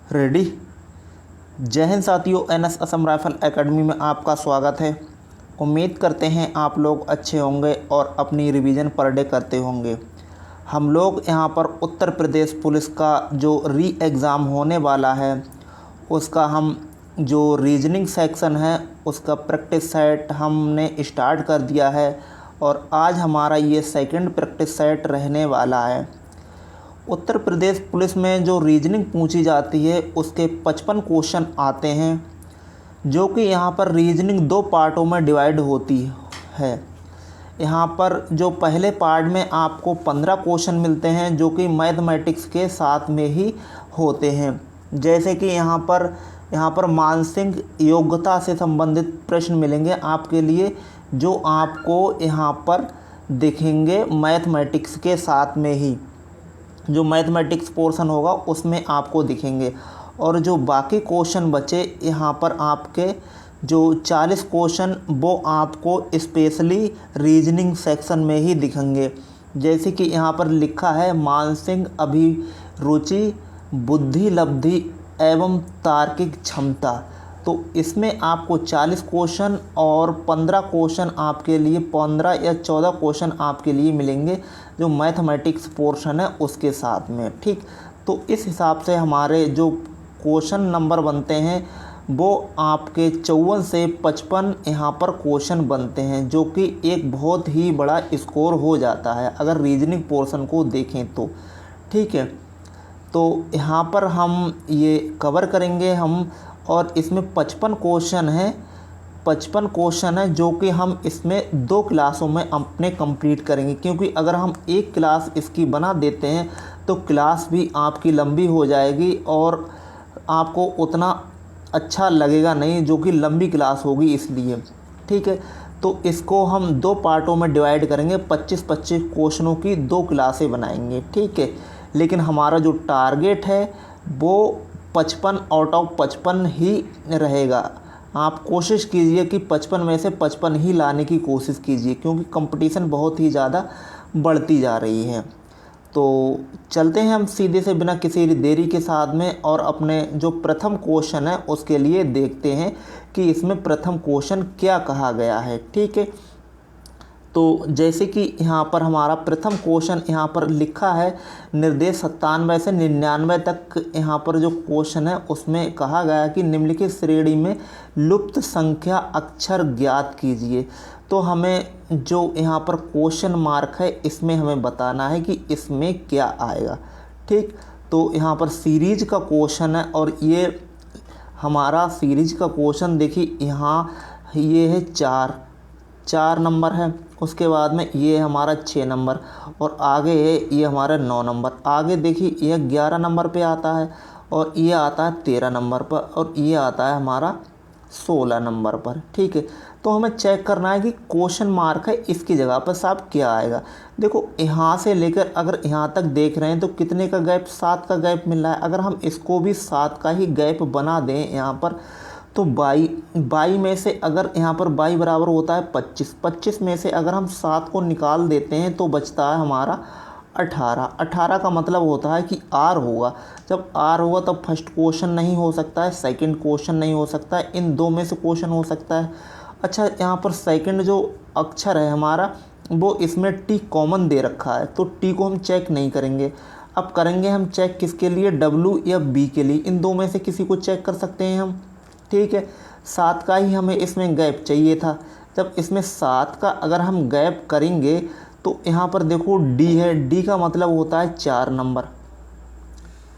Ready. जय हिंद साथियों, NS Assam rifle academy में आपका स्वागत है। उम्मीद करते हैं आप लोग अच्छे होंगे और अपनी रिवीजन पर डे करते होंगे। हम लोग यहां पर उत्तर प्रदेश पुलिस का जो री एग्ज़ाम होने वाला है उसका हम जो रीजनिंग सेक्शन है उसका प्रैक्टिस सेट हमने स्टार्ट कर दिया है और आज हमारा ये सेकंड प्रैक्टिस सेट रहने वाला है। उत्तर प्रदेश पुलिस में जो रीजनिंग पूछी जाती है उसके 55 क्वेश्चन आते हैं, जो कि यहाँ पर रीजनिंग दो पार्टों में डिवाइड होती है। यहाँ पर जो पहले पार्ट में आपको 15 क्वेश्चन मिलते हैं जो कि मैथमेटिक्स के साथ में ही होते हैं। जैसे कि यहाँ पर मानसिक योग्यता से संबंधित प्रश्न मिलेंगे आपके लिए, जो आपको यहाँ पर दिखेंगे मैथमेटिक्स के साथ में ही। जो मैथमेटिक्स पोर्शन होगा उसमें आपको दिखेंगे और जो बाकी क्वेश्चन बचे यहाँ पर आपके जो 40 क्वेश्चन वो आपको स्पेशली रीजनिंग सेक्शन में ही दिखेंगे। जैसे कि यहाँ पर लिखा है मानसिक अभिरुचि, बुद्धि लब्धि एवं तार्किक क्षमता। तो इसमें आपको 40 क्वेश्चन और 15 क्वेश्चन आपके लिए 15 या 14 क्वेश्चन आपके लिए मिलेंगे जो मैथमेटिक्स पोर्शन है उसके साथ में। ठीक, तो इस हिसाब से हमारे जो क्वेश्चन नंबर बनते हैं वो आपके 54 से 55 यहाँ पर क्वेश्चन बनते हैं, जो कि एक बहुत ही बड़ा स्कोर हो जाता है अगर रीजनिंग पोर्शन को देखें तो। ठीक है, तो यहाँ पर हम ये कवर करेंगे हम, और इसमें 55 क्वेश्चन है। 55 क्वेश्चन है जो कि हम इसमें 2 क्लासों में अपने कंप्लीट करेंगे, क्योंकि अगर हम एक क्लास इसकी बना देते हैं तो क्लास भी आपकी लंबी हो जाएगी और आपको उतना अच्छा लगेगा नहीं, जो कि लंबी क्लास होगी इसलिए। ठीक है, तो इसको हम 2 पार्टों में डिवाइड करेंगे, 25-25 क्वेश्चनों की 2 क्लासें बनाएंगे। ठीक है, लेकिन हमारा जो टारगेट है वो 55 आउट ऑफ 55 ही रहेगा। आप कोशिश कीजिए कि 55 में से 55 ही लाने की कोशिश कीजिए, क्योंकि कंपटीशन बहुत ही ज़्यादा बढ़ती जा रही है। तो चलते हैं हम सीधे से बिना किसी देरी के साथ में और अपने जो प्रथम क्वेश्चन है उसके लिए देखते हैं कि इसमें प्रथम क्वेश्चन क्या कहा गया है। ठीक है, तो जैसे कि यहाँ पर हमारा प्रथम क्वेश्चन यहाँ पर लिखा है, निर्देश 97 से 99 तक यहाँ पर जो क्वेश्चन है उसमें कहा गया है कि निम्नलिखित श्रेणी में लुप्त संख्या अक्षर ज्ञात कीजिए। तो हमें जो यहाँ पर क्वेश्चन मार्क है इसमें हमें बताना है कि इसमें क्या आएगा। ठीक, तो यहाँ पर सीरीज का क्वेश्चन है और ये हमारा सीरीज का क्वेश्चन देखिए, यहाँ ये है 4 नंबर है, उसके बाद में ये हमारा 6 नंबर और आगे है ये हमारा 9 नंबर। आगे देखिए ये 11 नंबर पे आता है और ये आता है 13 नंबर पर और ये आता है हमारा 16 नंबर पर। ठीक है, तो हमें चेक करना है कि क्वेश्चन मार्क है इसकी जगह पर साहब क्या आएगा। देखो यहाँ से लेकर अगर यहाँ तक देख रहे हैं तो कितने का गैप, 7 का गैप मिल रहा है। अगर हम इसको भी 7 का ही गैप बना दें यहाँ पर, तो 22 में से अगर यहाँ पर 22 बराबर होता है 25 में से अगर हम 7 को निकाल देते हैं तो बचता है हमारा 18 का मतलब होता है कि आर होगा। जब आर होगा तब फर्स्ट क्वेश्चन नहीं हो सकता है, सेकंड क्वेश्चन नहीं हो सकता है, इन 2 में से क्वेश्चन हो सकता है। अच्छा, यहाँ पर सेकंड जो अक्षर है हमारा वो इसमें टी कॉमन दे रखा है, तो टी को हम चेक नहीं करेंगे। अब करेंगे हम चेक किसके लिए, डब्ल्यू या बी के लिए, इन 2 में से किसी को चेक कर सकते हैं हम। ठीक है, 7 का ही हमें इसमें गैप चाहिए था। जब इसमें 7 का अगर हम गैप करेंगे तो यहाँ पर देखो डी है, डी का मतलब होता है 4 नंबर।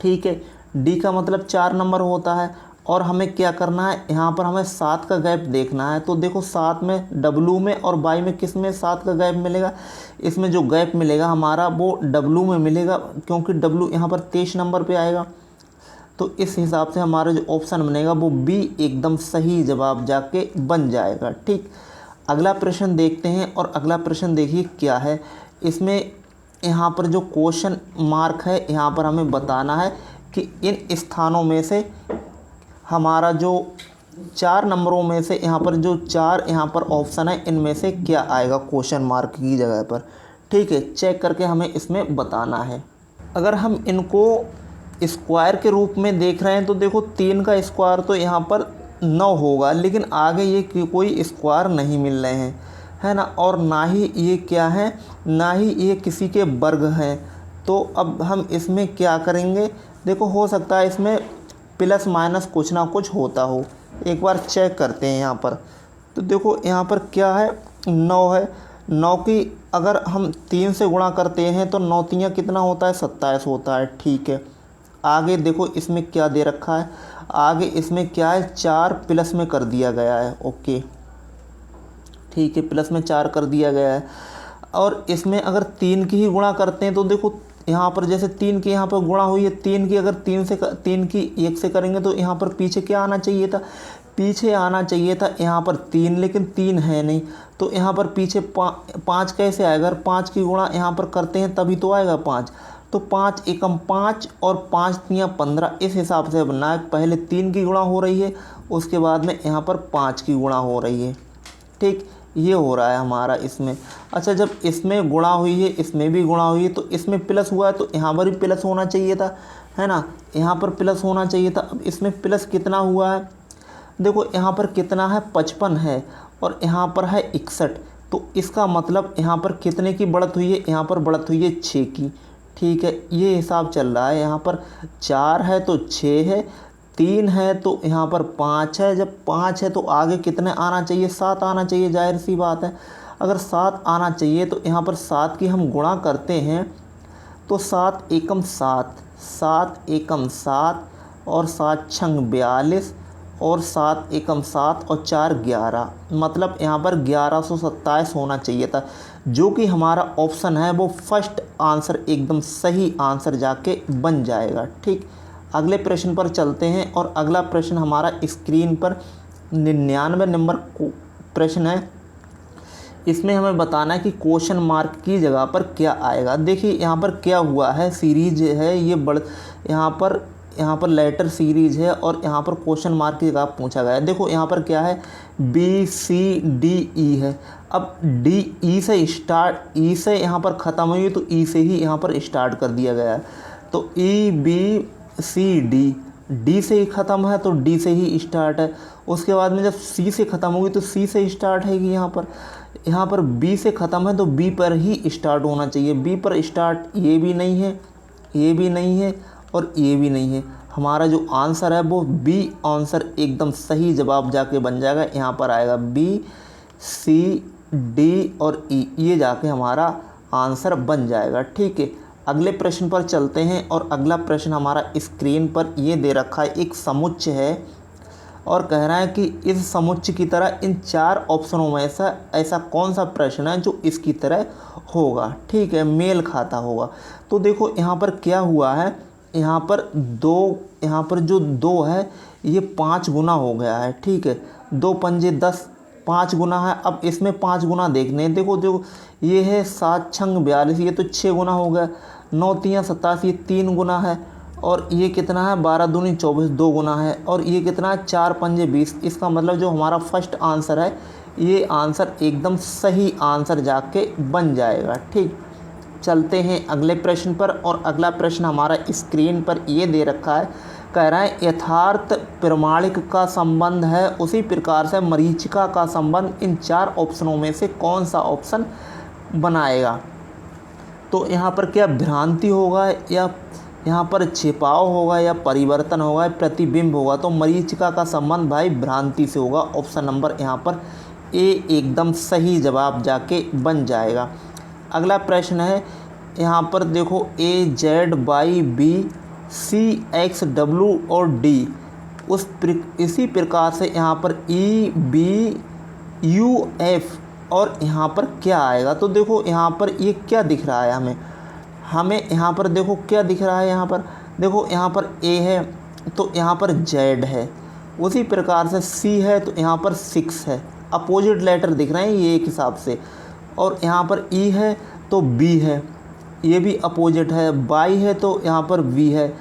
ठीक है, डी का मतलब 4 नंबर होता है और हमें क्या करना है, यहाँ पर हमें 7 का गैप देखना है। तो देखो 7 में डब्लू में और बाई में किस में 7 का गैप मिलेगा, इसमें जो गैप मिलेगा हमारा वो डब्लू में मिलेगा, क्योंकि डब्लू यहाँ पर 23 नंबर पर आएगा। तो इस हिसाब से हमारा जो ऑप्शन बनेगा वो बी एकदम सही जवाब जाके बन जाएगा। ठीक, अगला प्रश्न देखते हैं और अगला प्रश्न देखिए क्या है। इसमें यहाँ पर जो क्वेश्चन मार्क है यहाँ पर हमें बताना है कि इन स्थानों में से हमारा जो 4 नंबरों में से यहाँ पर जो 4 यहाँ पर ऑप्शन है इनमें से क्या आएगा क्वेश्चन मार्क की जगह पर। ठीक है, चेक करके हमें इसमें बताना है। अगर हम इनको स्क्वायर के रूप में देख रहे हैं तो देखो 3 का स्क्वायर तो यहाँ पर 9 होगा, लेकिन आगे ये कोई स्क्वायर नहीं मिल रहे हैं, है ना, और ना ही ये क्या है, ना ही ये किसी के वर्ग हैं। तो अब हम इसमें क्या करेंगे, देखो हो सकता है इसमें प्लस माइनस कुछ ना कुछ होता हो, एक बार चेक करते हैं यहाँ पर। तो देखो यहाँ पर क्या है, 9 है, 9 की अगर हम 3 से गुणा करते हैं तो 9 तियाँ कितना होता है, 27 होता है। ठीक है, आगे देखो इसमें क्या दे रखा है, आगे इसमें क्या है, 4 प्लस में कर दिया गया है। ओके ठीक है, प्लस में 4 कर दिया गया है। और इसमें अगर 3 की ही गुणा करते हैं तो देखो यहाँ पर जैसे 3 की यहाँ पर गुणा हुई है, 3 की अगर 3 की 1 से करेंगे तो यहाँ पर पीछे क्या आना चाहिए था, पीछे आना चाहिए था यहाँ पर 3, लेकिन 3 है नहीं, तो यहाँ पर पीछे 5 कैसे आएगा, अगर 5 की गुणा यहाँ पर करते हैं तभी तो आएगा 5। तो 5 एकम 5 और 5 तियाँ 15, इस हिसाब से बनना है, पहले 3 की गुणा हो रही है, उसके बाद में यहाँ पर 5 की गुणा हो रही है। ठीक, ये हो रहा है हमारा इसमें। अच्छा, जब इसमें गुणा हुई है, इसमें भी गुणा हुई है, तो इसमें प्लस हुआ है तो यहाँ पर भी प्लस होना चाहिए था, है ना, यहाँ पर प्लस होना चाहिए था। अब इसमें प्लस कितना हुआ है, देखो यहाँ पर कितना है, 55 है, और यहाँ पर है 61, तो इसका मतलब यहाँ पर कितने की बढ़त हुई है, यहाँ पर बढ़त हुई है 6 की। ठीक है, ये हिसाब चल रहा है, यहाँ पर 4 है तो 6 है, 3 है तो यहाँ पर 5 है, जब 5 है तो आगे कितने आना चाहिए, 7 आना चाहिए, जाहिर सी बात है। अगर 7 आना चाहिए तो यहाँ पर 7 की हम गुणा करते हैं तो 7 एकम 7, 7 एकम 7 और 7 छंग 42 और 7 एकम 7 और 4 11, मतलब यहाँ पर 1127 होना चाहिए था, जो कि हमारा ऑप्शन है वो फर्स्ट आंसर एकदम सही आंसर जाके बन जाएगा। ठीक, अगले प्रश्न पर चलते हैं, और अगला प्रश्न हमारा स्क्रीन पर 99 नंबर प्रश्न है। इसमें हमें बताना है कि क्वेश्चन मार्क की जगह पर क्या आएगा। देखिए यहाँ पर क्या हुआ है, सीरीज है ये यहाँ पर लेटर सीरीज है, और यहाँ पर क्वेश्चन मार्क की जगह पूछा गया है। देखो यहाँ पर क्या है, BCDE है। अब DE से स्टार्ट, E से यहाँ पर ख़त्म हुई तो E से ही यहाँ पर स्टार्ट कर दिया गया है, तो EBCD, D से ही ख़त्म है तो D से ही स्टार्ट है। उसके बाद में जब C से ख़त्म होगी तो C से स्टार्ट है कि यहाँ पर B से ख़त्म है तो B पर ही स्टार्ट होना चाहिए। B पर स्टार्ट ये भी नहीं है, ये भी नहीं है, और ये भी नहीं है। हमारा जो आंसर है वो B आंसर एकदम सही जवाब जाके बन जाएगा। यहाँ पर आएगा B, C, D और E, ये जाके हमारा आंसर बन जाएगा। ठीक है, अगले प्रश्न पर चलते हैं, और अगला प्रश्न हमारा स्क्रीन पर ये दे रखा है, एक समुच्चय है, और कह रहा है कि इस समुच्चय की तरह इन 4 ऑप्शनों में से ऐसा कौन सा प्रश्न है जो इसकी तरह होगा। ठीक है, मेल खाता होगा। तो देखो यहाँ पर क्या हुआ है, यहाँ पर जो 2 है ये 5 गुना हो गया है। ठीक है, 2 पंजे 10, 5 गुना है। अब इसमें 5 गुना देखने हैं, देखो ये है 7 छंग 42, ये तो 6 गुना हो गया, 9 तियाँ 87, ये 3 गुना है, और ये कितना है, 12 दूनी 24, 2 गुना है, और ये कितना है, 4 पंजे 20। इसका मतलब जो हमारा फर्स्ट आंसर है ये आंसर एकदम सही आंसर जाके बन जाएगा। ठीक, चलते हैं अगले प्रश्न पर, और अगला प्रश्न हमारा स्क्रीन पर ये दे रखा है, कह रहा है यथार्थ प्रमाणिक का संबंध है, उसी प्रकार से मरीचिका का संबंध इन 4 ऑप्शनों में से कौन सा ऑप्शन बनाएगा। तो यहाँ पर क्या भ्रांति होगा, या यहाँ पर छिपाव होगा, या परिवर्तन होगा, या प्रतिबिंब होगा। तो मरीचिका का संबंध भाई भ्रांति से होगा। ऑप्शन नंबर यहाँ पर ए एकदम सही जवाब जाके बन जाएगा। अगला प्रश्न है, यहाँ पर देखो AZYB CXW और D, इसी प्रकार से यहाँ पर EBUF, और यहाँ पर क्या आएगा। तो देखो यहाँ पर ये क्या दिख रहा है हमें यहाँ पर देखो क्या दिख रहा है, यहाँ पर देखो यहाँ पर A है तो यहाँ पर Z है, उसी प्रकार से C है तो यहाँ पर 6 है, अपोजिट लेटर दिख रहे हैं ये एक हिसाब से। और यहाँ पर E है तो B है, ये भी अपोजिट है। Y है तो यहाँ पर V है,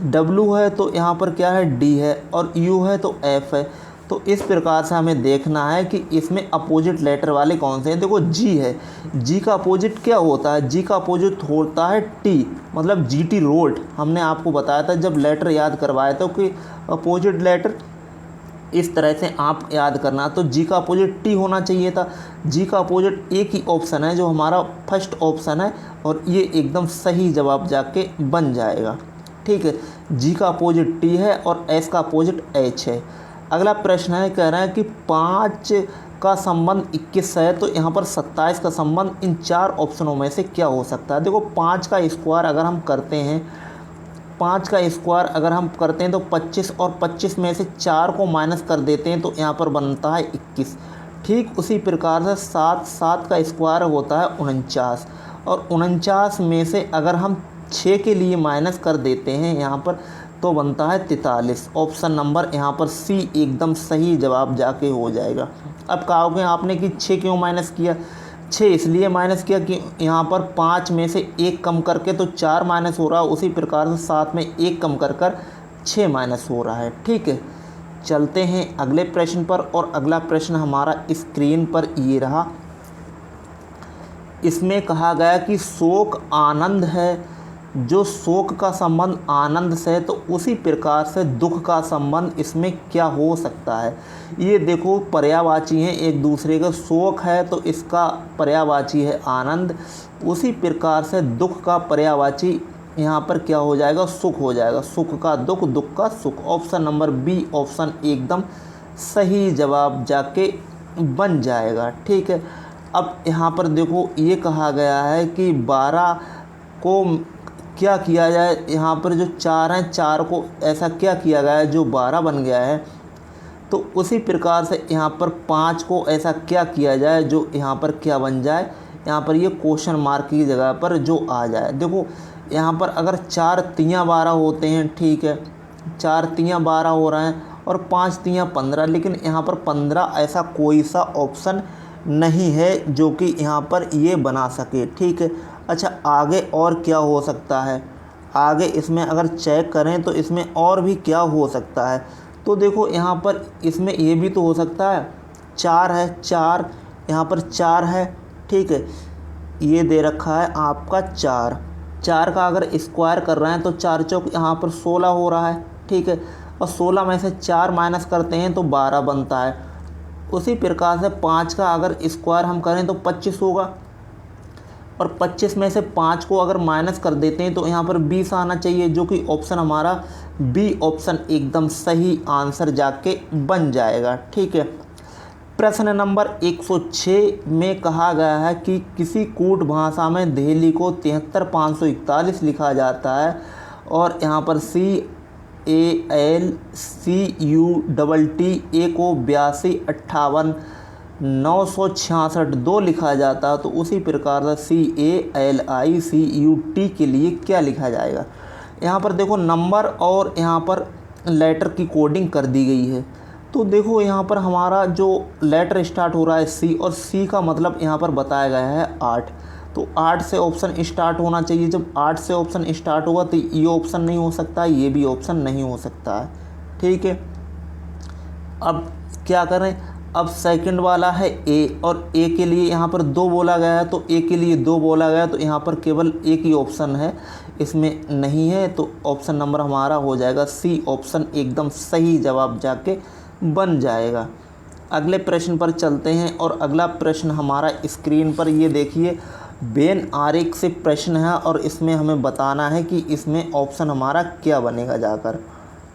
W है तो यहाँ पर क्या है D है, और U है तो F है। तो इस प्रकार से हमें देखना है कि इसमें अपोजिट लेटर वाले कौन से हैं। देखो जी है, जी का अपोजिट क्या होता है, जी का अपोजिट होता है टी, मतलब जीटी रोड। हमने आपको बताया था जब लेटर याद करवाया था कि अपोजिट लेटर इस तरह से आप याद करना, तो जी का अपोजिट टी होना चाहिए था। जी का अपोजिट एक ही ऑप्शन है जो हमारा फर्स्ट ऑप्शन है, और ये एकदम सही जवाब जाके बन जाएगा। ठीक है, जी का अपोजिट टी है और एस का अपोजिट एच है। अगला प्रश्न है, कह रहा है कि 5 का संबंध 21 है, तो यहाँ पर 27 का संबंध इन 4 ऑप्शनों में से क्या हो सकता है। देखो 5 का स्क्वायर अगर हम करते हैं, 5 का स्क्वायर अगर हम करते हैं तो 25, और 25 में से 4 को माइनस कर देते हैं तो यहाँ पर बनता है 21। ठीक उसी प्रकार से 7 का स्क्वायर होता है 49, और 49 में से अगर हम 6 के लिए माइनस कर देते हैं यहाँ पर तो बनता है 43। ऑप्शन नंबर यहाँ पर सी एकदम सही जवाब जाके हो जाएगा। अब कहोगे आपने कि 6 क्यों माइनस किया, 6 इसलिए माइनस किया कि यहाँ पर 5 में से 1 कम करके तो 4 माइनस हो रहा है, उसी प्रकार से 7 में 1 कम कर 6 माइनस हो रहा है। ठीक है, चलते हैं अगले प्रश्न पर, और अगला प्रश्न हमारा स्क्रीन पर ये रहा। इसमें कहा गया कि शोक आनंद है, जो शोक का संबंध आनंद से, तो उसी प्रकार से दुख का संबंध इसमें क्या हो सकता है। ये देखो पर्यायवाची हैं एक दूसरे का, शोक है तो इसका पर्यायवाची है आनंद, उसी प्रकार से दुख का पर्यायवाची यहाँ पर क्या हो जाएगा, सुख हो जाएगा। सुख का दुख, दुख का सुख। ऑप्शन नंबर बी ऑप्शन एकदम सही जवाब जाके बन जाएगा। ठीक है, अब यहाँ पर देखो ये कहा गया है कि 12 को क्या किया जाए, यहाँ पर जो 4 हैं 4 को ऐसा क्या किया गया है जो 12 बन गया है, तो उसी प्रकार से यहाँ पर 5 को ऐसा क्या किया जाए जो यहाँ पर क्या बन जाए, यहाँ पर ये क्वेश्चन मार्क की जगह पर जो आ जाए। देखो यहाँ पर अगर 4 तियाँ 12 होते हैं, ठीक है 4 तियाँ 12 हो रहे हैं और 5 तियाँ 15, लेकिन यहाँ पर 15 ऐसा कोई सा ऑप्शन नहीं है जो कि यहाँ पर ये बना सके। ठीक है, अच्छा आगे और क्या हो सकता है, आगे इसमें अगर चेक करें तो इसमें और भी क्या हो सकता है। तो देखो यहाँ पर इसमें ये भी तो हो सकता है, 4 है, 4 यहाँ पर 4 है। ठीक है, ये दे रखा है आपका 4 का अगर स्क्वायर कर रहे हैं तो 4 चौक यहाँ पर 16 हो रहा है। ठीक है, और 16 में से 4 माइनस करते हैं तो 12 बनता है। उसी प्रकार से 5 का अगर स्क्वायर हम करें तो 25 होगा, और 25 में से 5 को अगर माइनस कर देते हैं तो यहाँ पर 20 आना चाहिए, जो कि ऑप्शन हमारा बी ऑप्शन एकदम सही आंसर जाके बन जाएगा। ठीक है, प्रश्न नंबर 106 में कहा गया है कि किसी कूट भाषा में दिल्ली को 73,541 लिखा जाता है, और यहाँ पर CALCUTT A को 82,58,966 लिखा जाता है, तो उसी प्रकार से CALICUT के लिए क्या लिखा जाएगा। यहाँ पर देखो नंबर और यहाँ पर लेटर की कोडिंग कर दी गई है। तो देखो यहाँ पर हमारा जो लेटर स्टार्ट हो रहा है सी, और सी का मतलब यहाँ पर बताया गया है 8, तो 8 से ऑप्शन स्टार्ट होना चाहिए। जब 8 से ऑप्शन स्टार्ट होगा तो ये ऑप्शन नहीं हो सकता, ये भी ऑप्शन नहीं हो सकता है। ठीक है, अब क्या करें, अब सेकंड वाला है ए, और ए के लिए यहाँ पर 2 बोला गया है, तो ए के लिए 2 बोला गया, तो यहाँ पर केवल एक ही ऑप्शन है, इसमें नहीं है, तो ऑप्शन नंबर हमारा हो जाएगा सी ऑप्शन एकदम सही जवाब जाके बन जाएगा। अगले प्रश्न पर चलते हैं, और अगला प्रश्न हमारा स्क्रीन पर ये देखिए वेन आरेख से प्रश्न है, और इसमें हमें बताना है कि इसमें ऑप्शन हमारा क्या बनेगा जाकर।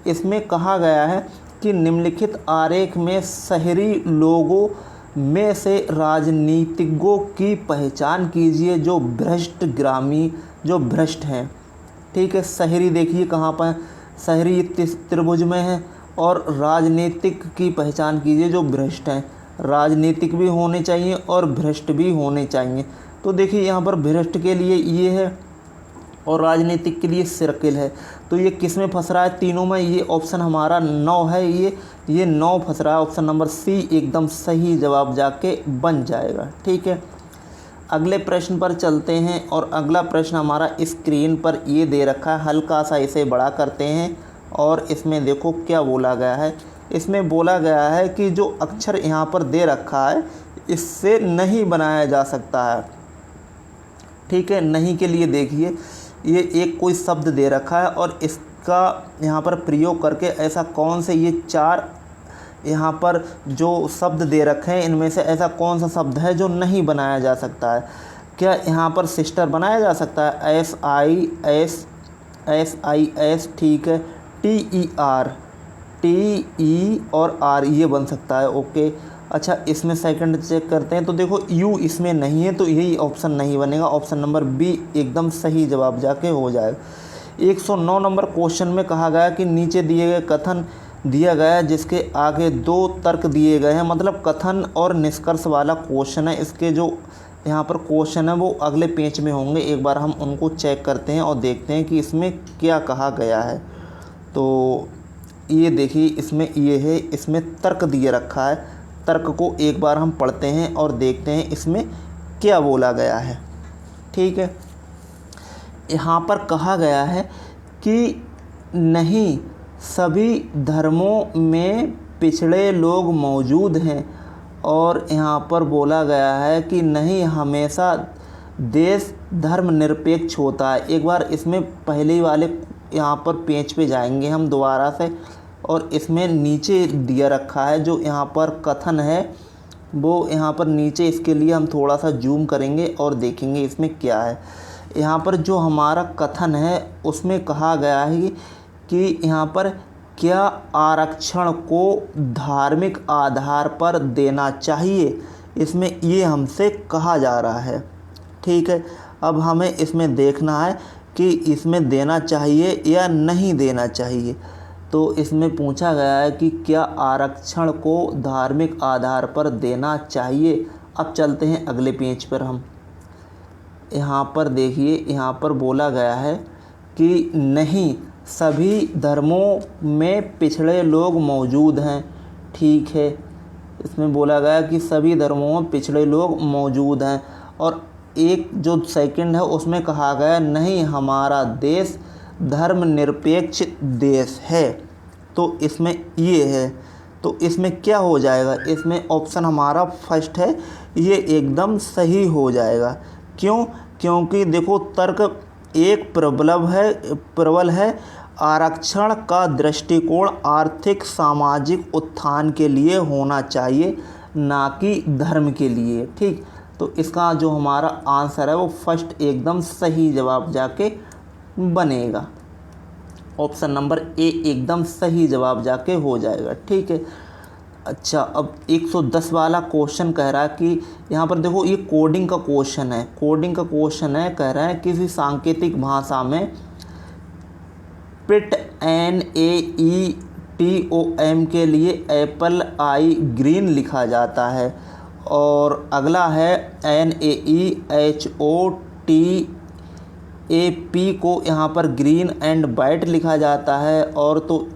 इसमें कहा गया है कि निम्नलिखित आरेख में शहरी लोगों में से राजनीतिज्ञों की पहचान कीजिए जो भ्रष्ट हैं। ठीक है, शहरी देखिए कहाँ पर, शहरी त्रिभुज में है, और राजनीतिक की पहचान कीजिए जो भ्रष्ट हैं। राजनीतिक भी होने चाहिए और भ्रष्ट भी होने चाहिए। तो देखिए यहाँ पर भ्रष्ट के लिए ये है और राजनीतिक के लिए सर्किल है, तो ये किस में फंस रहा है, तीनों में। ये ऑप्शन हमारा 9 है, ये 9 फंस रहा है। ऑप्शन नंबर सी एकदम सही जवाब जाके बन जाएगा। ठीक है, अगले प्रश्न पर चलते हैं, और अगला प्रश्न हमारा स्क्रीन पर ये दे रखा है, हल्का सा इसे बड़ा करते हैं, और इसमें देखो क्या बोला गया है। इसमें बोला गया है कि जो अक्षर यहाँ पर दे रखा है इससे नहीं बनाया जा सकता है। ठीक है, नहीं के लिए देखिए, ये एक कोई शब्द दे रखा है और इसका यहाँ पर प्रयोग करके ऐसा कौन से ये 4 यहाँ पर जो शब्द दे रखे हैं इनमें से ऐसा कौन सा शब्द है जो नहीं बनाया जा सकता है। क्या यहाँ पर सिस्टर बनाया जा सकता है? SIS, ठीक है। TE और R ये बन सकता है। ओके, अच्छा इसमें सेकंड चेक करते हैं तो देखो U इसमें नहीं है तो यही ऑप्शन नहीं बनेगा। ऑप्शन नंबर B एकदम सही जवाब जाके हो जाएगा। 109 नंबर क्वेश्चन में कहा गया कि नीचे दिए गए कथन दिया गया है जिसके आगे 2 तर्क दिए गए हैं। मतलब कथन और निष्कर्ष वाला क्वेश्चन है। इसके जो यहाँ पर क्वेश्चन है वो अगले पेज में होंगे, एक बार हम उनको चेक करते हैं और देखते हैं कि इसमें क्या कहा गया है। तो ये देखिए, इसमें ये है, इसमें तर्क दिए रखा है। तर्क को एक बार हम पढ़ते हैं और देखते हैं इसमें क्या बोला गया है। ठीक है, यहाँ पर कहा गया है कि नहीं सभी धर्मों में पिछड़े लोग मौजूद हैं, और यहाँ पर बोला गया है कि नहीं हमेशा देश धर्मनिरपेक्ष होता है। एक बार इसमें पहले वाले यहाँ पर पेज पे जाएंगे हम दोबारा से, और इसमें नीचे दिया रखा है जो यहाँ पर कथन है वो यहाँ पर नीचे, इसके लिए हम थोड़ा सा जूम करेंगे और देखेंगे इसमें क्या है। यहाँ पर जो हमारा कथन है उसमें कहा गया है कि यहाँ पर क्या आरक्षण को धार्मिक आधार पर देना चाहिए, इसमें ये हमसे कहा जा रहा है। ठीक है, अब हमें इसमें देखना है कि इसमें देना चाहिए या नहीं देना चाहिए। तो इसमें पूछा गया है कि क्या आरक्षण को धार्मिक आधार पर देना चाहिए। अब चलते हैं अगले पेज पर हम। यहाँ पर देखिए, यहाँ पर बोला गया है कि नहीं सभी धर्मों में पिछड़े लोग मौजूद हैं। ठीक है, इसमें बोला गया कि सभी धर्मों में पिछड़े लोग मौजूद हैं, और एक जो सेकंड है उसमें कहा गया नहीं हमारा देश धर्मनिरपेक्ष देश है। तो इसमें ये है, तो इसमें क्या हो जाएगा? इसमें ऑप्शन हमारा फर्स्ट है, ये एकदम सही हो जाएगा। क्यों? क्योंकि देखो तर्क एक प्रबल है। आरक्षण का दृष्टिकोण आर्थिक सामाजिक उत्थान के लिए होना चाहिए, ना कि धर्म के लिए। ठीक, तो इसका जो हमारा आंसर है वो फर्स्ट एकदम सही जवाब जाके बनेगा। ऑप्शन नंबर ए एकदम सही जवाब जाके हो जाएगा। ठीक है, अच्छा अब 110 वाला क्वेश्चन कह रहा है कि यहाँ पर देखो ये कोडिंग का क्वेश्चन है। कोडिंग का क्वेश्चन है, कह रहा है किसी सांकेतिक भाषा में पिट NAETOM के लिए एप्पल आई ग्रीन लिखा जाता है, और अगला है NAEHOTAP को यहाँ पर ग्रीन एंड वाइट लिखा जाता है, और तो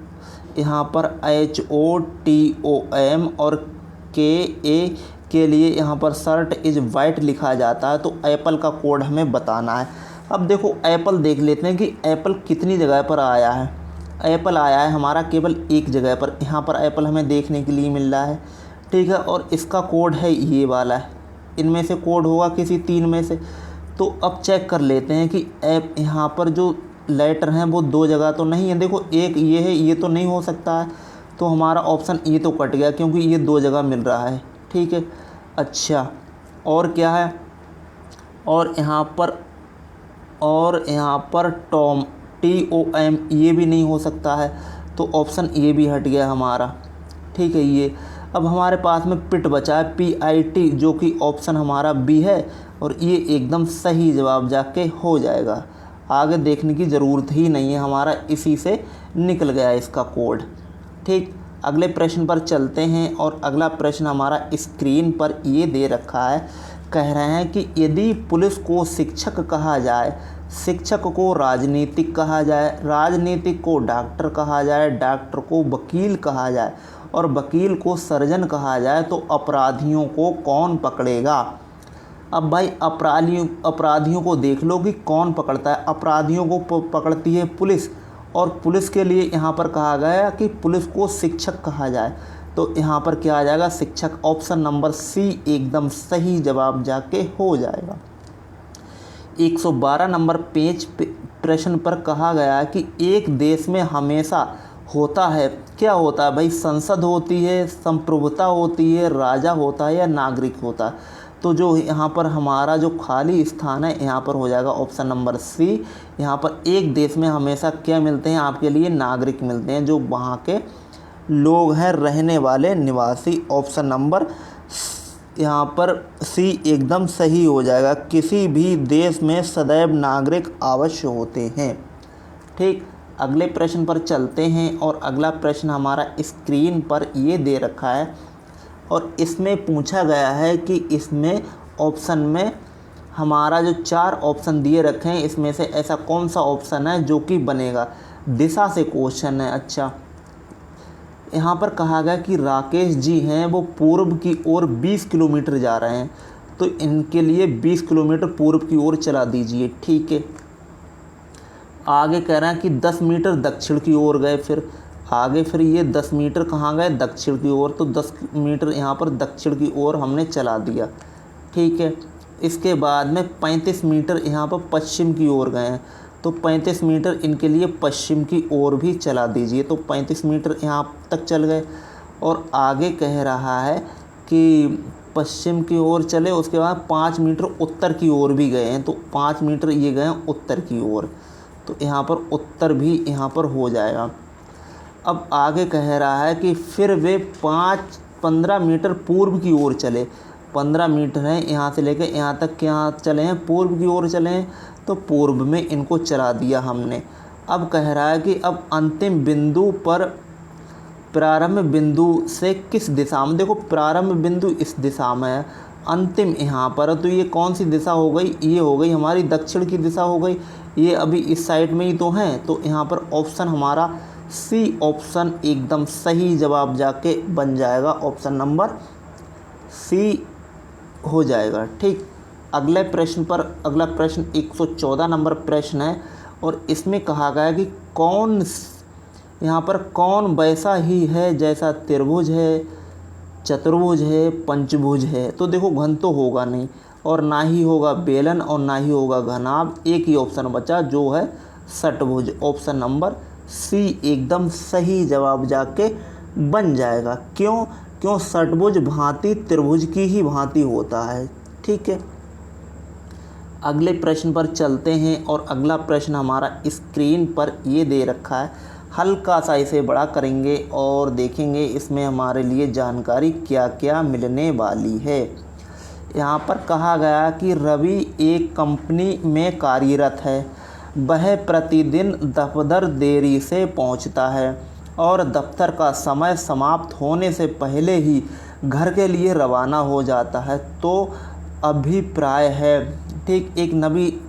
यहाँ पर HOTOM और KA के लिए यहाँ पर शर्ट इज वाइट लिखा जाता है। तो एप्पल का कोड हमें बताना है। अब देखो एप्पल देख लेते हैं कि एप्पल कितनी जगह पर आया है। एप्पल आया है हमारा केवल एक जगह पर, यहाँ पर एप्पल हमें देखने के लिए मिल रहा है। ठीक है, और इसका कोड है ये वाला है, इनमें से कोड होगा किसी 3 में से। तो अब चेक कर लेते हैं कि ऐप यहाँ पर जो लेटर हैं वो 2 जगह तो नहीं है। देखो एक ये है, ये तो नहीं हो सकता है, तो हमारा ऑप्शन ये तो कट गया क्योंकि ये 2 जगह मिल रहा है। ठीक है, अच्छा और क्या है, और यहाँ पर TOM ये भी नहीं हो सकता है, तो ऑप्शन ये भी हट गया हमारा। ठीक है, ये अब हमारे पास में पिट बचा है PIT, जो कि ऑप्शन हमारा बी है, और ये एकदम सही जवाब जाके हो जाएगा। आगे देखने की ज़रूरत ही नहीं है, हमारा इसी से निकल गया इसका कोड। ठीक, अगले प्रश्न पर चलते हैं, और अगला प्रश्न हमारा स्क्रीन पर ये दे रखा है। कह रहे हैं कि यदि पुलिस को शिक्षक कहा जाए, शिक्षक को राजनीतिक कहा जाए, राजनीतिक को डॉक्टर कहा जाए, डॉक्टर को वकील कहा जाए, और वकील को सर्जन कहा जाए, तो अपराधियों को कौन पकड़ेगा? अब भाई अपराधियों को देख लो कि कौन पकड़ता है। अपराधियों को पकड़ती है पुलिस, और पुलिस के लिए यहाँ पर कहा गया कि पुलिस को शिक्षक कहा जाए, तो यहाँ पर क्या आ जाएगा, शिक्षक। ऑप्शन नंबर सी एकदम सही जवाब जाके हो जाएगा। 112 नंबर पेज प्रश्न पर कहा गया कि एक देश में हमेशा होता है, क्या होता है भाई, संसद होती है, संप्रभुता होती है, राजा होता है या नागरिक होता है। तो जो यहाँ पर हमारा जो खाली स्थान है यहाँ पर हो जाएगा ऑप्शन नंबर सी। यहाँ पर एक देश में हमेशा क्या मिलते हैं आपके लिए, नागरिक मिलते हैं, जो वहाँ के लोग हैं, रहने वाले निवासी। ऑप्शन नंबर यहाँ पर सी एकदम सही हो जाएगा। किसी भी देश में सदैव नागरिक अवश्य होते हैं। ठीक, अगले प्रश्न पर चलते हैं और अगला प्रश्न हमारा स्क्रीन पर ये दे रखा है और इसमें पूछा गया है कि इसमें ऑप्शन में हमारा जो 4 ऑप्शन दिए रखे हैं इसमें से ऐसा कौन सा ऑप्शन है जो कि बनेगा। दिशा से क्वेश्चन है। अच्छा, यहाँ पर कहा गया कि राकेश जी हैं वो पूर्व की ओर 20 किलोमीटर जा रहे हैं, तो इनके लिए 20 किलोमीटर पूर्व की ओर चला दीजिए। ठीक है, आगे कह रहे हैं कि 10 मीटर दक्षिण की ओर गए, फिर आगे फिर ये 10 मीटर कहाँ गए, दक्षिण की ओर, तो 10 मीटर यहाँ पर दक्षिण की ओर हमने चला दिया। ठीक है, इसके बाद में 35 मीटर यहाँ पर पश्चिम की ओर गए हैं, तो 35 मीटर इनके लिए पश्चिम की ओर भी चला दीजिए, तो 35 मीटर यहाँ तक चल गए। और आगे कह रहा है कि पश्चिम की ओर चले, उसके बाद 5 मीटर उत्तर की ओर भी गए हैं, तो 5 मीटर ये गए हैं उत्तर की ओर, तो यहाँ पर उत्तर भी यहाँ पर हो जाएगा। अब आगे कह रहा है कि फिर वे 15 मीटर पूर्व की ओर चले, 15 मीटर हैं यहाँ से लेकर यहाँ तक, यहाँ चले हैं पूर्व की ओर चले हैं, तो पूर्व में इनको चला दिया हमने। अब कह रहा है कि अब अंतिम बिंदु पर प्रारंभ बिंदु से किस दिशा में, देखो प्रारंभ बिंदु इस दिशा में है, अंतिम यहाँ पर, तो ये कौन सी दिशा हो गई, ये हो गई हमारी दक्षिण की दिशा हो गई, ये अभी इस साइड में ही तो हैं, तो यहाँ पर ऑप्शन हमारा सी ऑप्शन एकदम सही जवाब जाके बन जाएगा, ऑप्शन नंबर सी हो जाएगा। ठीक, अगले प्रश्न पर अगला प्रश्न 114 नंबर प्रश्न है और इसमें कहा गया कि कौन, यहाँ पर कौन वैसा ही है जैसा त्रिभुज है, चतुर्भुज है, पंचभुज है। तो देखो घन तो होगा नहीं और ना ही होगा बेलन और ना ही होगा घनाभ, एक ही ऑप्शन बचा जो है षटभुज। ऑप्शन नंबर सी एकदम सही जवाब जाके बन जाएगा। क्यों, क्यों षटभुज भांति त्रिभुज की ही भांति होता है। ठीक है, अगले प्रश्न पर चलते हैं और अगला प्रश्न हमारा स्क्रीन पर ये दे रखा है, हल्का सा इसे बड़ा करेंगे और देखेंगे इसमें हमारे लिए जानकारी क्या क्या मिलने वाली है। यहाँ पर कहा गया कि रवि एक कंपनी में कार्यरत है, वह प्रतिदिन दफ्तर देरी से पहुँचता है और दफ्तर का समय समाप्त होने से पहले ही घर के लिए रवाना हो जाता है। तो अभिप्राय है, ठीक, एक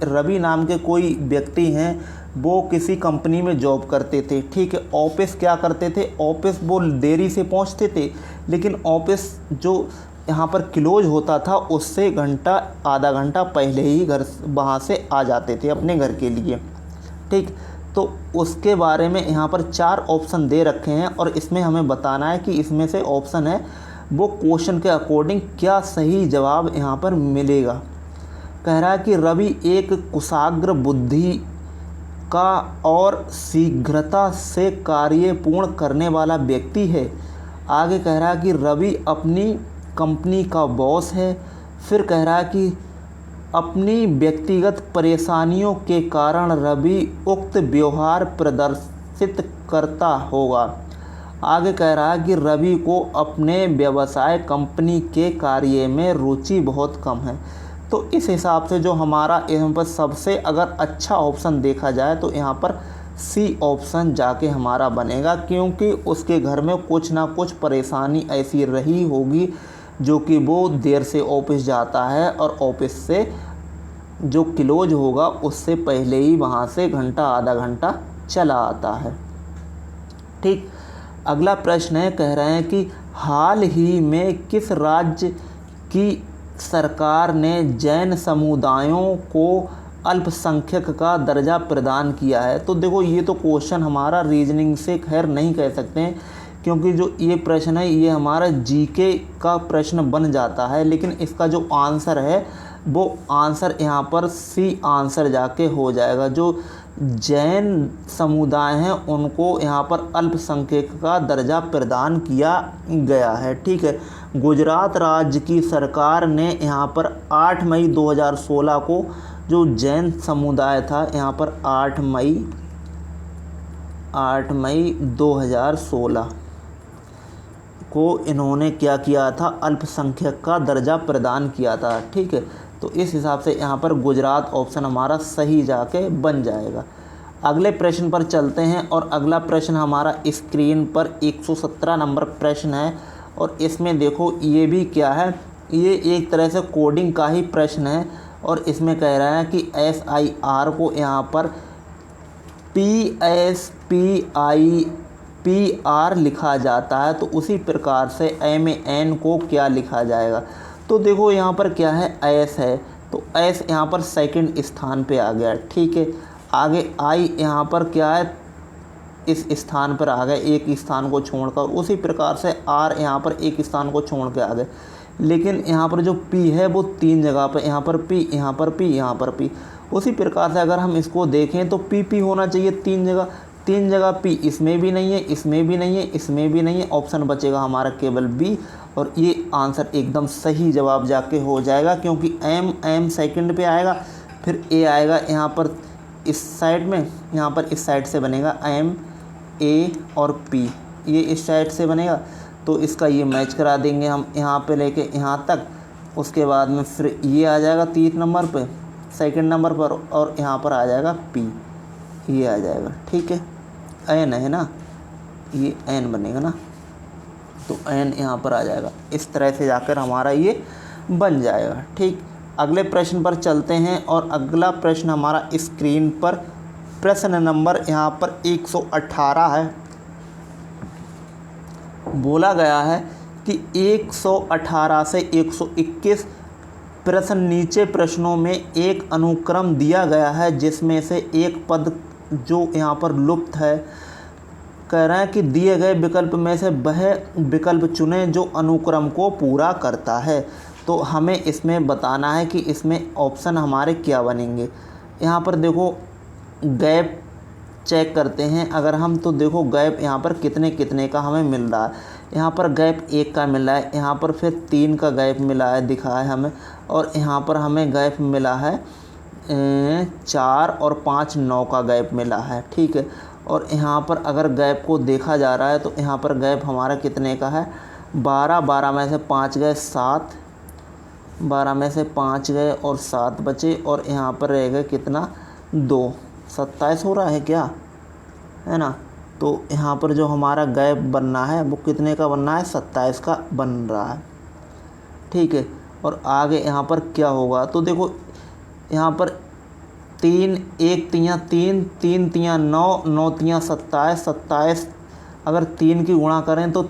रवि नाम के कोई व्यक्ति हैं, वो किसी कंपनी में जॉब करते थे। ठीक है, ऑफिस क्या करते थे, ऑफिस वो देरी से पहुंचते थे, लेकिन ऑफिस जो यहाँ पर क्लोज होता था उससे आधा घंटा पहले ही घर वहाँ से आ जाते थे अपने घर के लिए। ठीक, तो उसके बारे में यहाँ पर 4 ऑप्शन दे रखे हैं और इसमें हमें बताना है कि इसमें से ऑप्शन है वो क्वेश्चन के अकॉर्डिंग क्या सही जवाब यहाँ पर मिलेगा। कह रहा है कि रवि एक कुशाग्र बुद्धि का और शीघ्रता से कार्य पूर्ण करने वाला व्यक्ति है। आगे कह रहा है कि रवि अपनी कंपनी का बॉस है। फिर कह रहा है कि अपनी व्यक्तिगत परेशानियों के कारण रवि उक्त व्यवहार प्रदर्शित करता होगा। आगे कह रहा है कि रवि को अपने व्यवसाय कंपनी के कार्य में रुचि बहुत कम है। तो इस हिसाब से जो हमारा यहाँ पर सबसे अगर अच्छा ऑप्शन देखा जाए तो यहाँ पर सी ऑप्शन जाके हमारा बनेगा, क्योंकि उसके घर में कुछ ना कुछ परेशानी ऐसी रही होगी जो कि वो देर से ऑफिस जाता है और ऑफिस से जो क्लोज होगा उससे पहले ही वहाँ से आधा घंटा चला आता है। ठीक, अगला प्रश्न है, कह रहे हैं कि हाल ही में किस राज्य की सरकार ने जैन समुदायों को अल्पसंख्यक का दर्जा प्रदान किया है। तो देखो ये तो क्वेश्चन हमारा रीजनिंग से खैर नहीं कह सकते हैं, क्योंकि जो ये प्रश्न है ये हमारा जीके का प्रश्न बन जाता है, लेकिन इसका जो आंसर है वो आंसर यहाँ पर सी आंसर जाके हो जाएगा। जो जैन समुदाय हैं उनको यहाँ पर अल्पसंख्यक का दर्जा प्रदान किया गया है। ठीक है, गुजरात राज्य की सरकार ने यहाँ पर 8 मई 2016 को जो जैन समुदाय था यहाँ पर 8 मई 2016 को इन्होंने क्या किया था, अल्पसंख्यक का दर्जा प्रदान किया था। ठीक है, तो इस हिसाब से यहाँ पर गुजरात ऑप्शन हमारा सही जाके बन जाएगा। अगले प्रश्न पर चलते हैं और अगला प्रश्न हमारा स्क्रीन पर 117 नंबर प्रश्न है। और इसमें देखो ये भी क्या है, ये एक तरह से कोडिंग का ही प्रश्न है और इसमें कह रहा है कि SIR को यहाँ पर PSPIPR लिखा जाता है, तो उसी प्रकार से MAN को क्या लिखा जाएगा। तो देखो यहाँ पर क्या है, S है, तो S यहाँ पर सेकंड स्थान पे आ गया। ठीक है, आगे I यहाँ पर क्या है, इस स्थान पर आ गए, एक स्थान को छोड़कर। उसी प्रकार से R यहाँ पर एक स्थान को छोड़ के आ गए, लेकिन यहाँ पर जो P है वो 3 जगह पर, यहाँ पर P, यहाँ पर P, यहाँ पर P। उसी प्रकार से अगर हम इसको देखें तो PP होना चाहिए 3 जगह P, इसमें भी नहीं है, इसमें भी नहीं है, इसमें भी नहीं है। ऑप्शन बचेगा हमारा केवल B और ये आंसर एकदम सही जवाब जाके हो जाएगा, क्योंकि M सेकंड पे आएगा, फिर A आएगा यहाँ पर इस साइड में, यहाँ पर इस साइड से बनेगा M A और P, ये इस साइड से बनेगा। तो इसका ये मैच करा देंगे हम यहाँ पे लेके यहाँ तक। उसके बाद में फिर ये आ जाएगा 3 नंबर पे, सेकंड नंबर पर, और यहाँ पर आ जाएगा P, ये आ जाएगा। ठीक है, N है ना, ये N बनेगा ना, तो N यहाँ पर आ जाएगा। इस तरह से जाकर हमारा ये बन जाएगा। ठीक, अगले प्रश्न पर चलते हैं और अगला प्रश्न हमारा स्क्रीन पर प्रश्न नंबर यहाँ पर 118 है। बोला गया है कि 118 से 121 प्रश्न, नीचे प्रश्नों में एक अनुक्रम दिया गया है जिसमें से एक पद जो यहाँ पर लुप्त है। कह रहा है कि दिए गए विकल्प में से वह विकल्प चुनें जो अनुक्रम को पूरा करता है। तो हमें इसमें बताना है कि इसमें ऑप्शन हमारे क्या बनेंगे। यहाँ पर देखो गैप चेक करते हैं अगर हम, तो देखो गैप यहाँ पर कितने कितने का हमें मिल रहा है। यहाँ पर गैप 1 का मिला है, यहाँ पर फिर 3 का गैप मिला है, दिखा है हमें, और यहाँ पर हमें गैप मिला है 4 और 5 9 का गैप मिला है। ठीक है, और यहाँ पर अगर गैप को देखा जा रहा है तो यहाँ पर गैप हमारा कितने का है, 12 में से 5 गए 7, 12 में से 5 गए और 7 बचे, और यहाँ पर रह गए कितना 2, 27 हो रहा है क्या, है ना। तो यहाँ पर जो हमारा गैप बनना है वो कितने का बनना है, 27 का बन रहा है। ठीक है, और आगे यहाँ पर क्या होगा, तो देखो यहाँ पर 3 1 3 3 3 3 9 9 3 27 27, अगर 3 की गुणा करें तो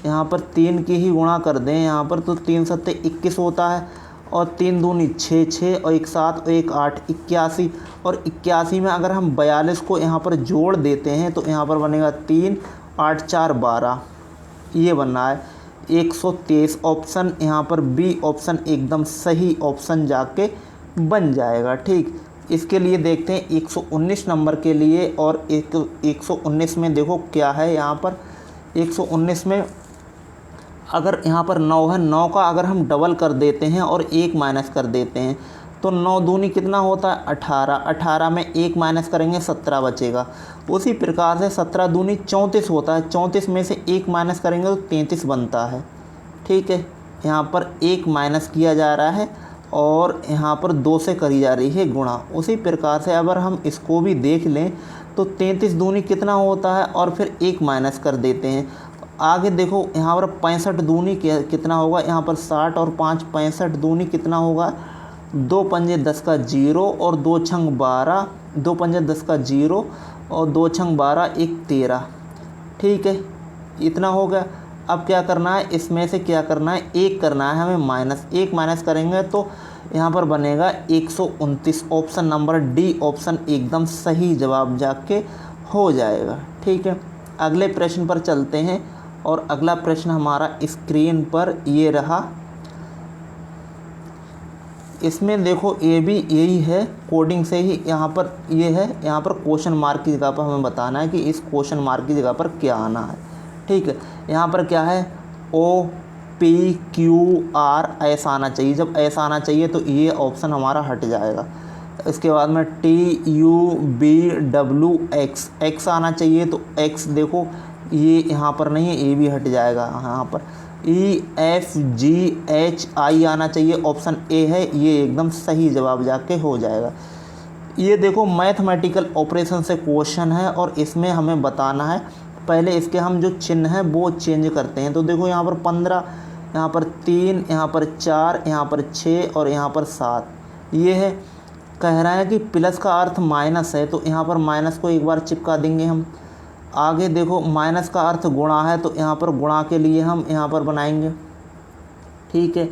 यहाँ पर 3 की ही गुणा कर दें यहाँ पर, तो 3 7 21 होता है, और 3 दूनी 6 6 और 1 7 और 1 8 81, और 81 में अगर हम 42 को यहाँ पर जोड़ देते हैं तो यहाँ पर बनेगा 3 8 4 12, ये बनना है 123। ऑप्शन यहाँ पर बी ऑप्शन एकदम सही ऑप्शन जाके बन जाएगा। ठीक, इसके लिए देखते हैं 119 नंबर के लिए, और 119 में देखो क्या है, यहाँ पर 119 में अगर यहाँ पर 9 है, 9 का अगर हम डबल कर देते हैं और 1 माइनस कर देते हैं तो 9 दूनी कितना होता है 18, 18 में 1 माइनस करेंगे 17 बचेगा। उसी प्रकार से 17 दूनी 34 होता है, 34 में से 1 माइनस करेंगे तो 33 बनता है। ठीक है, यहाँ पर 1 माइनस किया जा रहा है और यहाँ पर 2 से करी जा रही है गुणा। उसी प्रकार से अगर हम इसको भी देख लें तो 33 दूनी कितना होता है और फिर 1 माइनस कर देते हैं। आगे देखो यहाँ पर 65 दूनी कितना होगा, यहाँ पर 60 और 5 65 दूनी कितना होगा, 2 पंजे 10 का 0 और 2 छंग 12, 2 पंजे 10 का 0 और 2 छंग 12 1 13। ठीक है, इतना हो गया। अब क्या करना है, इसमें से क्या करना है, 1 करना है हमें माइनस, 1 माइनस करेंगे तो यहाँ पर बनेगा 129। ऑप्शन नंबर डी ऑप्शन एकदम सही जवाब जाके हो जाएगा। ठीक है, अगले प्रश्न पर चलते हैं और अगला प्रश्न हमारा स्क्रीन पर ये रहा। इसमें देखो ये भी यही है, कोडिंग से ही यहाँ पर ये है, यहाँ पर क्वेश्चन मार्क की जगह पर हमें बताना है कि इस क्वेश्चन मार्क की जगह पर क्या आना है। ठीक है, यहाँ पर क्या है, OPQR ऐसा आना चाहिए। जब ऐसा आना चाहिए तो ये ऑप्शन हमारा हट जाएगा। इसके बाद में TUBWX एक्स आना चाहिए तो एक्स देखो ये यहाँ पर नहीं है, ये भी हट जाएगा। यहाँ पर EFGHI आना चाहिए, ऑप्शन ए है, ये एकदम सही जवाब जाके हो जाएगा। ये देखो मैथमेटिकल ऑपरेशन से क्वेश्चन है और इसमें हमें बताना है, पहले इसके हम जो चिन्ह हैं वो चेंज करते हैं। तो देखो यहाँ पर 15, यहाँ पर 3, यहाँ पर 4, यहाँ पर 6 और यहाँ पर 7 ये है। कह रहा है कि प्लस का अर्थ माइनस है, तो यहाँ पर माइनस को एक बार चिपका देंगे हम। आगे देखो माइनस का अर्थ गुणा है, तो यहाँ पर गुणा के लिए हम यहाँ पर बनाएंगे। ठीक है,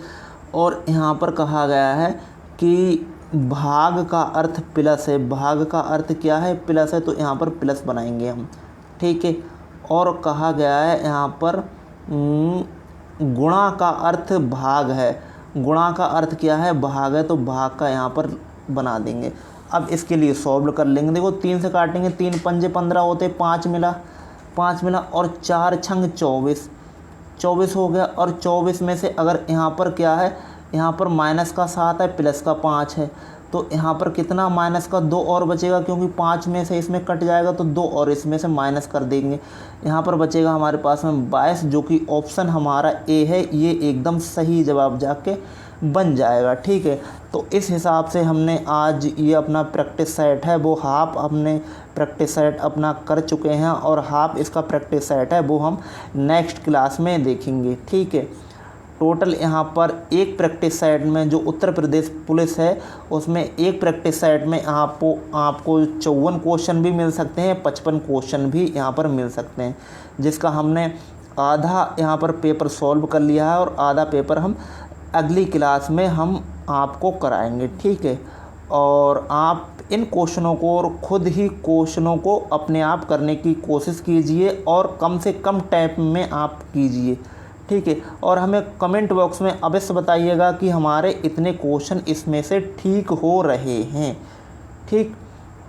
और यहाँ पर कहा गया है कि भाग का अर्थ प्लस है, भाग का अर्थ क्या है, प्लस है, तो यहाँ पर प्लस बनाएंगे हम। ठीक है, और कहा गया है यहाँ पर गुणा का अर्थ भाग है, गुणा का अर्थ क्या है, भाग है, तो भाग का यहाँ पर बना देंगे। अब इसके लिए सॉल्व कर लेंगे। देखो 3 से काटेंगे, 3 पंजे 15 होते, 5 मिला और 4 छंग 24 हो गया। और 24 में से अगर यहाँ पर क्या है, यहाँ पर माइनस का 7 है, प्लस का 5 है, तो यहाँ पर कितना माइनस का 2 और बचेगा, क्योंकि 5 में से इसमें कट जाएगा तो 2 और इसमें से माइनस कर देंगे। यहाँ पर बचेगा हमारे पास में 22, जो कि ऑप्शन हमारा ए है, ये एकदम सही जवाब जाके बन जाएगा। ठीक है, तो इस हिसाब से हमने आज ये अपना प्रैक्टिस सेट है वो हाफ हमने प्रैक्टिस सेट अपना कर चुके हैं, और हाफ इसका प्रैक्टिस सेट है वो हम नेक्स्ट क्लास में देखेंगे। ठीक है, टोटल यहाँ पर एक प्रैक्टिस सेट में जो उत्तर प्रदेश पुलिस है उसमें एक प्रैक्टिस सेट में आपको 54 क्वेश्चन भी मिल सकते हैं, 55 क्वेश्चन भी यहाँ पर मिल सकते हैं, जिसका हमने आधा यहाँ पर पेपर सॉल्व कर लिया है और आधा पेपर हम अगली क्लास में हम आपको कराएंगे। ठीक है, और आप इन क्वेश्चनों को और ख़ुद ही क्वेश्चनों को अपने आप करने की कोशिश कीजिए और कम से कम टाइम में आप कीजिए। ठीक है, और हमें कमेंट बॉक्स में अवश्य बताइएगा कि हमारे इतने क्वेश्चन इसमें से ठीक हो रहे हैं। ठीक,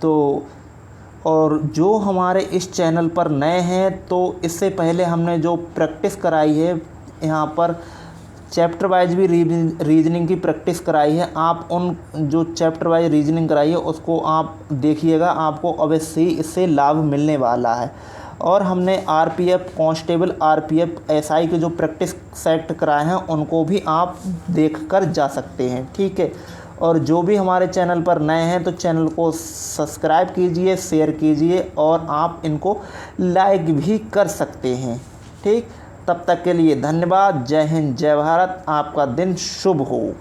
तो और जो हमारे इस चैनल पर नए हैं तो इससे पहले हमने जो प्रैक्टिस कराई है यहाँ पर चैप्टर वाइज भी रीजनिंग की प्रैक्टिस कराई है, आप उन जो चैप्टर वाइज रीजनिंग कराई है उसको आप देखिएगा, आपको अवश्य ही इससे लाभ मिलने वाला है। और हमने आरपीएफ कांस्टेबल, आरपीएफ एसआई के जो प्रैक्टिस सेट कराए हैं उनको भी आप देखकर जा सकते हैं। ठीक है, और जो भी हमारे चैनल पर नए हैं तो चैनल को सब्सक्राइब कीजिए, शेयर कीजिए और आप इनको लाइक भी कर सकते हैं। ठीक, तब तक के लिए धन्यवाद। जय हिंद, जय भारत, आपका दिन शुभ हो।